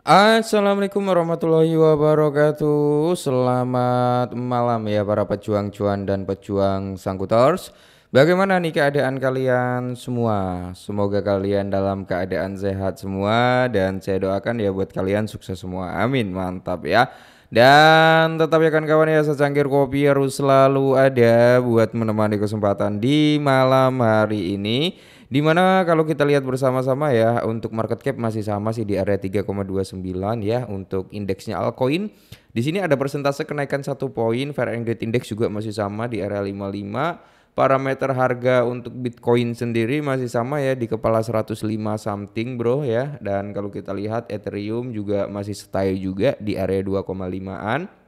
Assalamualaikum warahmatullahi wabarakatuh. Selamat malam ya para pejuang cuan dan pejuang sangkutors. Bagaimana nih keadaan kalian semua? Semoga kalian dalam keadaan sehat semua dan saya doakan ya buat kalian sukses semua. Amin, mantap ya. Dan tetap ya kawan-kawan ya secangkir kopi harus selalu ada buat menemani kesempatan di malam hari ini. Dimana kalau kita lihat bersama-sama ya untuk market cap masih sama sih di area 3,29 ya untuk indeksnya altcoin. Di sini ada persentase kenaikan 1 poin, Fair and Great Index juga masih sama di area 55. Parameter harga untuk Bitcoin sendiri masih sama ya di kepala 105 something bro ya. Dan kalau kita lihat Ethereum juga masih stay juga di area 2,5-an.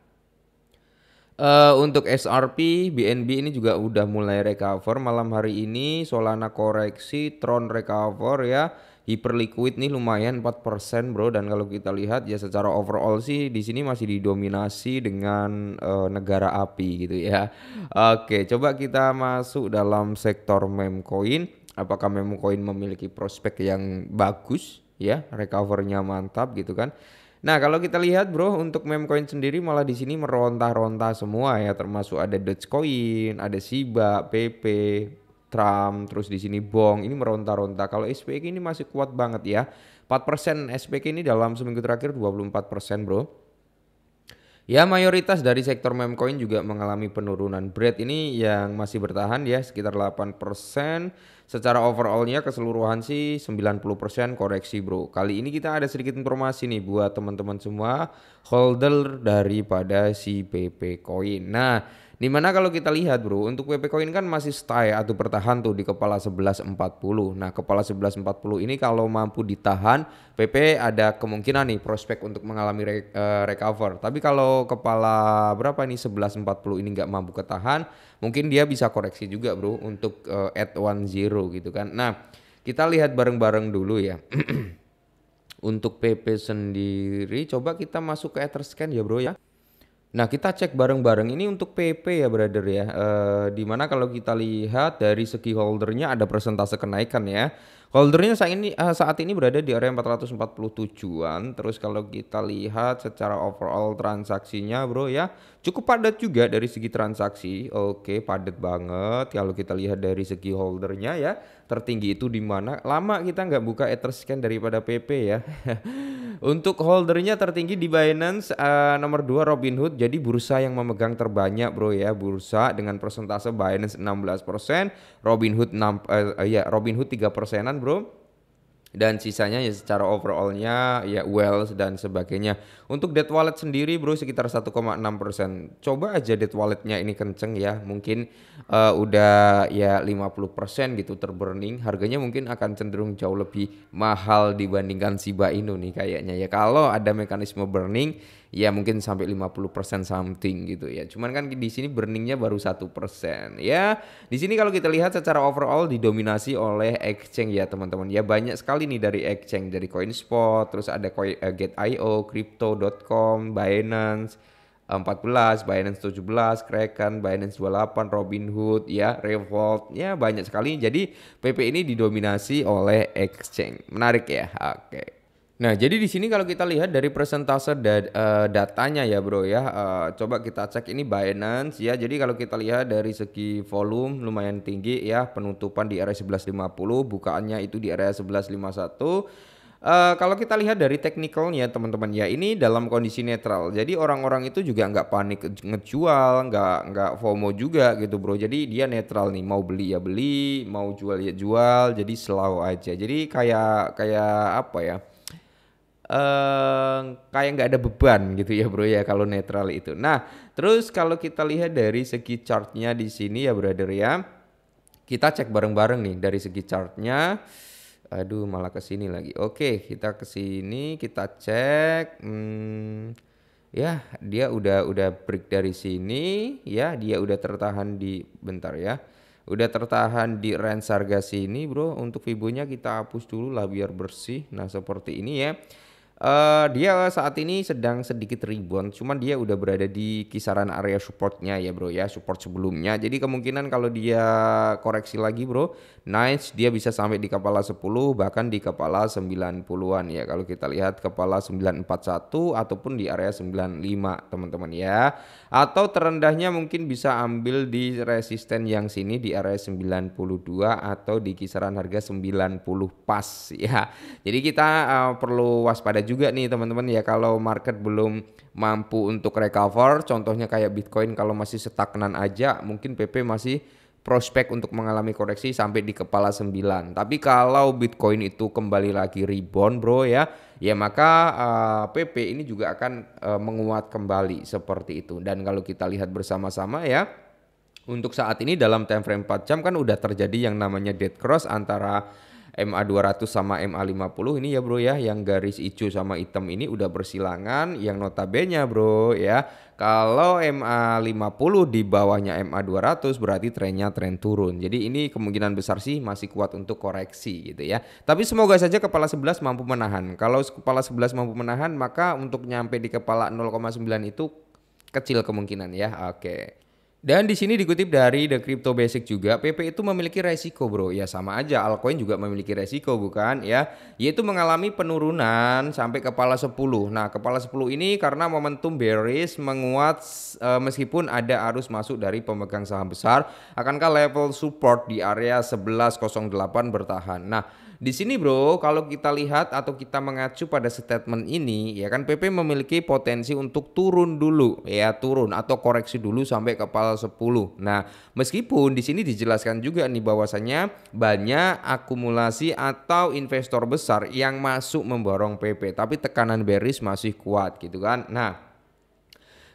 Untuk SRP, BNB ini juga udah mulai recover malam hari ini. Solana koreksi, Tron recover ya. Hyperliquid nih lumayan 4% bro. Dan kalau kita lihat ya secara overall sih di sini masih didominasi dengan negara api gitu ya. Oke, coba kita masuk dalam sektor meme coin. Apakah meme coin memiliki prospek yang bagus ya? Recovernya mantap gitu kan. Nah, kalau kita lihat bro, untuk meme coin sendiri malah di sini meronta-ronta semua ya, termasuk ada Dogecoin, ada Shiba, PP, Trump, terus di sini Bong, ini meronta-ronta. Kalau SPK ini masih kuat banget ya. 4% SPK ini dalam seminggu terakhir 24% bro. Ya mayoritas dari sektor meme coin juga mengalami penurunan. Bread ini yang masih bertahan ya sekitar 8%. Secara overallnya keseluruhan sih 90% koreksi bro. Kali ini kita ada sedikit informasi nih buat teman-teman semua holder daripada si PP Coin. Nah, dimana kalau kita lihat bro, untuk PP Coin kan masih stay atau bertahan tuh di kepala 1140. Nah, kepala 1140 ini kalau mampu ditahan, PP ada kemungkinan nih prospek untuk mengalami recover. Tapi kalau kepala berapa nih 1140 ini nggak mampu ketahan, mungkin dia bisa koreksi juga bro untuk at 10 gitu kan. Nah, kita lihat bareng-bareng dulu ya. Untuk PP sendiri coba kita masuk ke Etherscan ya bro ya. Nah, kita cek bareng-bareng ini untuk PP ya brother ya. Dimana kalau kita lihat dari segi holdernya ada persentase kenaikan ya. Holdernya saat ini berada di area 447-an. Terus kalau kita lihat secara overall transaksinya bro ya, cukup padat juga dari segi transaksi. Oke, padat banget. Kalau kita lihat dari segi holdernya ya, tertinggi itu di mana? Lama kita nggak buka Etherscan daripada PP ya. Untuk holdernya tertinggi di Binance, nomor 2 Robinhood, jadi bursa yang memegang terbanyak bro ya, bursa dengan persentase Binance 16%, Robinhood 3%-an bro. Dan sisanya ya secara overallnya ya wealth dan sebagainya. Untuk debt wallet sendiri bro sekitar 1,6%. Coba aja debt walletnya ini kenceng ya, mungkin udah ya 50% gitu terburning. Harganya mungkin akan cenderung jauh lebih mahal dibandingkan Shiba Inu nih kayaknya ya. Kalau ada mekanisme burning ya mungkin sampai 50% something gitu ya. Cuman kan di sini burningnya baru 1% ya. Di sini kalau kita lihat secara overall didominasi oleh exchange ya teman-teman. Ya banyak sekali nih dari exchange, dari CoinSpot, terus ada Get.io, Crypto.com, Binance 14, Binance 17, Kraken, Binance 28, Robinhood, ya, Revolt, ya banyak sekali. Jadi PP ini didominasi oleh exchange. Menarik ya. Oke. Nah, jadi di sini kalau kita lihat dari persentase datanya ya bro ya, coba kita cek ini Binance ya. Jadi kalau kita lihat dari segi volume lumayan tinggi ya, penutupan di area 1150, bukaannya itu di area 1151. Kalau kita lihat dari teknikalnya teman-teman ya, ini dalam kondisi netral. Jadi orang-orang itu juga nggak panik ngejual, nggak FOMO juga gitu bro. Jadi dia netral nih, mau beli ya beli, mau jual ya jual. Jadi slow aja. Jadi kayak apa ya? Kayak nggak ada beban gitu ya bro ya kalau netral itu. Nah, terus kalau kita lihat dari segi chartnya di sini ya brother ya, kita cek bareng-bareng nih dari segi chartnya. Aduh, malah ke sini lagi. Oke, kita ke sini, kita cek. Ya, dia udah break dari sini, ya, dia udah tertahan di bentar ya. Udah tertahan di range harga sini, bro. Untuk Fibonya kita hapus dulu lah biar bersih. Nah, seperti ini ya. Dia saat ini sedang sedikit rebound, cuman dia udah berada di kisaran area supportnya ya Bro ya, support sebelumnya. Jadi kemungkinan kalau dia koreksi lagi Bro, nice dia bisa sampai di kepala 10 bahkan di kepala 90-an ya. Kalau kita lihat kepala 941 ataupun di area 95 teman-teman ya. Atau terendahnya mungkin bisa ambil di resisten yang sini di area 92 atau di kisaran harga 90 pas ya. Jadi kita perlu waspada juga nih teman-teman ya kalau market belum mampu untuk recover, contohnya kayak Bitcoin kalau masih stagnan aja, mungkin PP masih prospek untuk mengalami koreksi sampai di kepala 9. Tapi kalau Bitcoin itu kembali lagi rebound bro ya, ya maka PP ini juga akan menguat kembali seperti itu. Dan kalau kita lihat bersama-sama ya, untuk saat ini dalam time frame 4 jam kan udah terjadi yang namanya dead cross antara MA200 sama MA50 ini ya bro ya, yang garis hijau sama hitam ini udah bersilangan, yang notabene bro ya, kalau MA50 di bawahnya MA200 berarti trennya tren turun. Jadi ini kemungkinan besar sih masih kuat untuk koreksi gitu ya. Tapi semoga saja kepala 11 mampu menahan. Kalau kepala 11 mampu menahan, maka untuk nyampe di kepala 0,9 itu kecil kemungkinan ya. Oke. Dan di sini dikutip dari The Crypto Basic juga, PP itu memiliki resiko bro. Ya sama aja, altcoin juga memiliki resiko bukan ya. Yaitu mengalami penurunan sampai kepala 10. Nah kepala 10 ini karena momentum bearish menguat meskipun ada arus masuk dari pemegang saham besar. Akankah level support di area 11.08 bertahan? Nah di sini bro, kalau kita lihat atau kita mengacu pada statement ini, ya kan PP memiliki potensi untuk turun dulu, ya turun atau koreksi dulu sampai kepala 10. Nah, meskipun di sini dijelaskan juga nih bahwasanya banyak akumulasi atau investor besar yang masuk memborong PP, tapi tekanan bearish masih kuat gitu kan. Nah,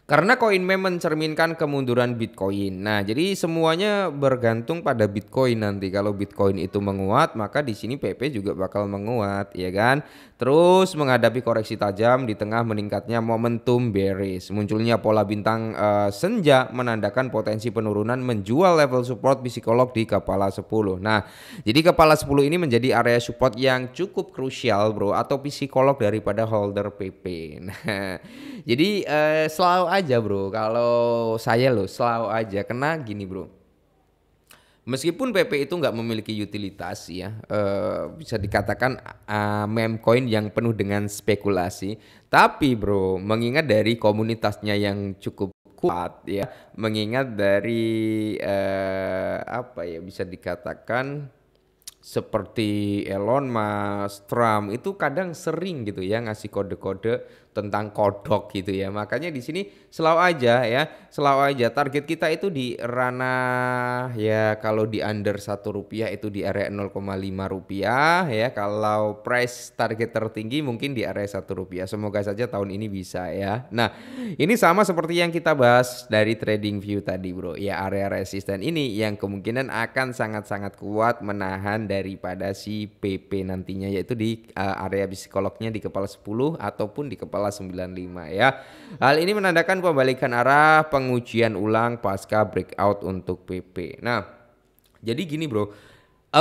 karena koin meme mencerminkan kemunduran Bitcoin. Nah, jadi semuanya bergantung pada Bitcoin nanti. Kalau Bitcoin itu menguat, maka di sini PP juga bakal menguat, ya kan? Terus menghadapi koreksi tajam di tengah meningkatnya momentum bearish. Munculnya pola bintang senja menandakan potensi penurunan menjual level support psikolog di kepala 10. Nah, jadi kepala 10 ini menjadi area support yang cukup krusial, bro, atau psikolog daripada holder PP. Nah, jadi selalu aja bro, kalau saya loh selalu aja kena gini bro. Meskipun PP itu nggak memiliki utilitas ya, bisa dikatakan meme coin yang penuh dengan spekulasi. Tapi bro, mengingat dari komunitasnya yang cukup kuat ya, mengingat dari apa ya bisa dikatakan seperti Elon Musk, Trump itu kadang sering gitu ya ngasih kode-kode tentang kodok gitu ya. Makanya di sini selalu aja target kita itu di ranah ya kalau di under Rp1 itu di area Rp0,5 ya. Kalau price target tertinggi mungkin di area Rp1. Semoga saja tahun ini bisa ya. Nah, ini sama seperti yang kita bahas dari trading view tadi bro. Ya area resisten ini yang kemungkinan akan sangat-sangat kuat menahan daripada si PP nantinya, yaitu di area psikolognya di kepala 10 ataupun di kepala 95 ya. Hal ini menandakan pembalikan arah pengujian ulang pasca breakout untuk PP. Nah, jadi gini bro,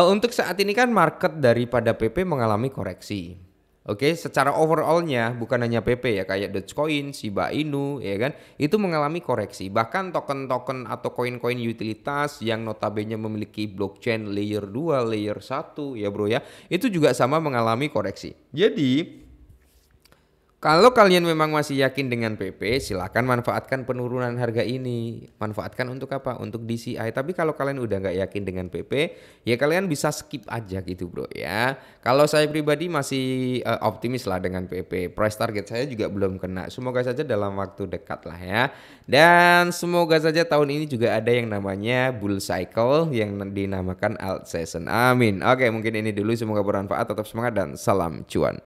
untuk saat ini kan market daripada PP mengalami koreksi. Oke, secara overallnya bukan hanya PP ya, kayak Dogecoin, Shiba Inu ya kan, itu mengalami koreksi. Bahkan token-token atau koin-koin utilitas yang notabene memiliki blockchain layer 2, layer 1 ya bro ya, itu juga sama mengalami koreksi. Jadi kalau kalian memang masih yakin dengan PP, silakan manfaatkan penurunan harga ini. Manfaatkan untuk apa? Untuk DCI. Tapi kalau kalian udah nggak yakin dengan PP, ya kalian bisa skip aja gitu bro ya. Kalau saya pribadi masih optimis lah dengan PP. Price target saya juga belum kena. Semoga saja dalam waktu dekat lah ya. Dan semoga saja tahun ini juga ada yang namanya bull cycle yang dinamakan alt season. Amin. Oke, mungkin ini dulu. Semoga bermanfaat. Tetap semangat dan salam cuan.